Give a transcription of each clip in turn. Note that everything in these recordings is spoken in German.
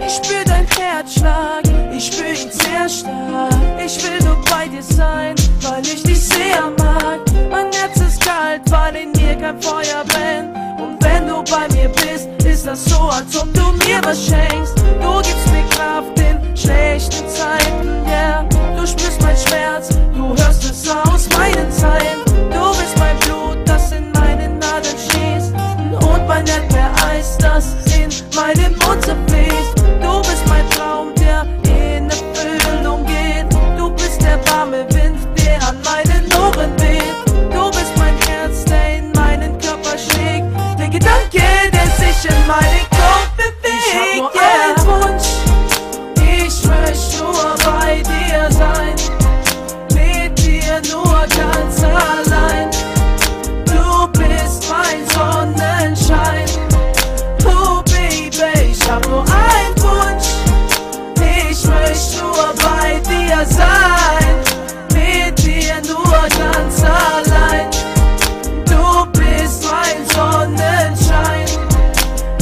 Ich spür dein Herzschlag, ich spür ihn sehr stark. Ich will nur bei dir sein, weil ich dich sehr mag. Mein Herz ist kalt, weil in mir kein Feuer brennt. Und wenn du bei mir bist, ist das so, als ob du mir was schenkst. Du gibst mir Kraft in schlechten Zeiten, yeah. Du spürst mein Schmerz, du hörst es aus meinen Zeilen. Du bist mein Blut, das in meinen Nadeln schießt, und mein Erdbeereis, das in meinen Mund zerfließt. Du bist mein Traum, der in Erfüllung geht. Du bist der warme Wind, der an meinen Ohren weht. Du bist mein Herz, der in meinen Körper schlägt. Der Gedanke, der sich in meinen Kopf bewegt. Ich hab nur einen Wunsch, ich möchte nur bei dir sein. Mit dir nur ganz allein. Du bist mein Sonnenschein. Oh Baby, ich hab nur einen Wunsch, ich möchte nur bei dir sein. Mit dir nur ganz allein. Du bist mein Sonnenschein.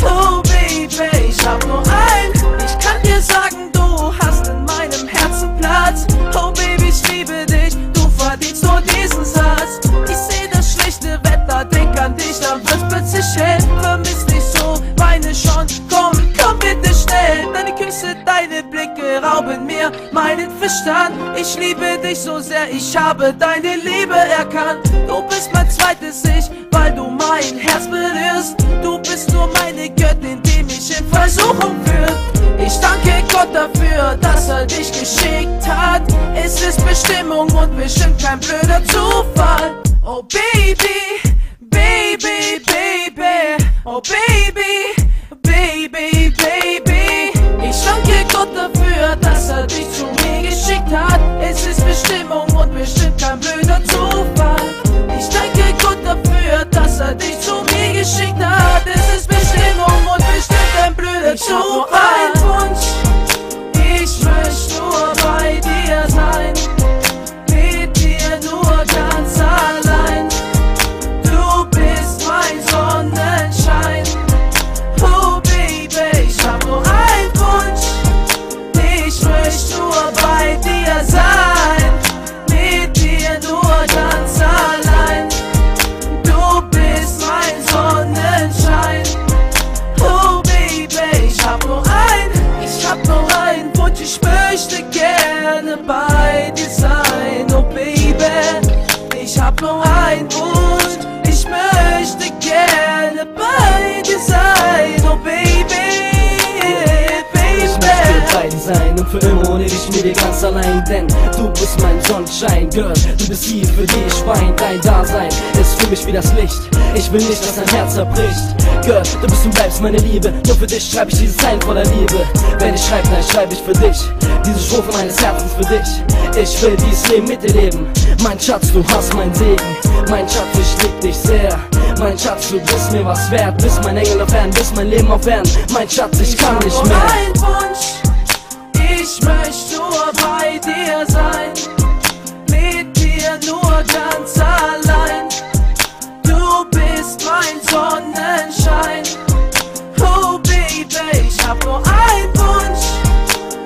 Oh Baby, ich hab nur einen. Ich kann dir sagen, du hast in meinem Herzen Platz. Oh Baby, ich liebe dich, du verdienst nur diesen Satz. Ich seh das schlechte Wetter, denk an dich, dann wird's plötzlich hell. Vermiss dich so, weine schon, komm bitte schnell. Deine Küsse, deine Blicke rauben mir meinen Verstand. Ich liebe dich so sehr, ich habe deine Liebe erkannt. Du bist mein zweites Ich, weil du mein Herz berührst. Du bist nur meine Göttin, die mich in Versuchung führt. Ich danke Gott dafür, dass er dich geschickt hat. Es ist Bestimmung und bestimmt kein blöder Zufall. Oh Baby, Baby, Baby, oh Baby, Baby, Baby. Ich danke Gott dafür, dass er dich zu mir geschickt hat. Es ist Bestimmung und bestimmt kein blöder Zufall. Ich danke Gott dafür, dass er dich zu mir geschickt hat. Es ist Bestimmung und bestimmt kein blöder Zufall. Ich hab nur einen Wunsch, ich möchte nur bei dir sein. Mit dir nur ganz allein. Du bist mein Sonnenschein. Oh Baby, ich hab nur einen Wunsch, ich möchte nur bei dir sein. Mit dir nur ganz allein. Du bist mein Sonnenschein. Oh Baby, ich hab nur einen Wunsch, ich möchte gerne bei dir sein. Oh Baby, ich hab nur einen Wunsch, ich möchte gerne bei dir sein. Oh Baby, Baby. Ich möchte bei dir sein und für immer ohne dich mit dir ganz allein. Denn du bist mein Sonnenschein, Girl, du bist hier für die ich wein. Dein Dasein ist für mich wie das Licht. Ich will nicht, dass dein Herz zerbricht. Girl, du bist und bleibst meine Liebe. Nur für dich schreib ich dieses Zeilen voller Liebe. Wenn ich schreib, dann schreib ich für dich. Diese Strophe meines Herzens für dich. Ich will dieses Leben mit dir leben. Mein Schatz, du hast mein Segen. Mein Schatz, ich lieb dich sehr. Mein Schatz, du bist mir was wert. Bist mein Engel auf Erden, bist mein Leben auf Erden. Mein Schatz, ich kann nicht mehr. Ein Wunsch, ich möchte nur bei dir sein. Mit dir nur ganz allein. Du bist mein Sonnenschein. Oh Baby, ich hab nur einen Wunsch,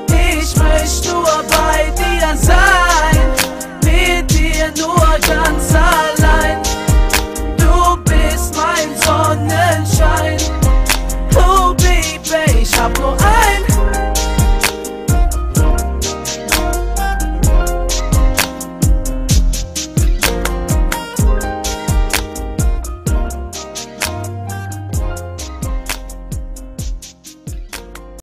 ich möchte nur bei dir sein. Mit dir nur ganz allein. Du bist mein Sonnenschein. Oh Baby, ich hab nur einen Wunsch.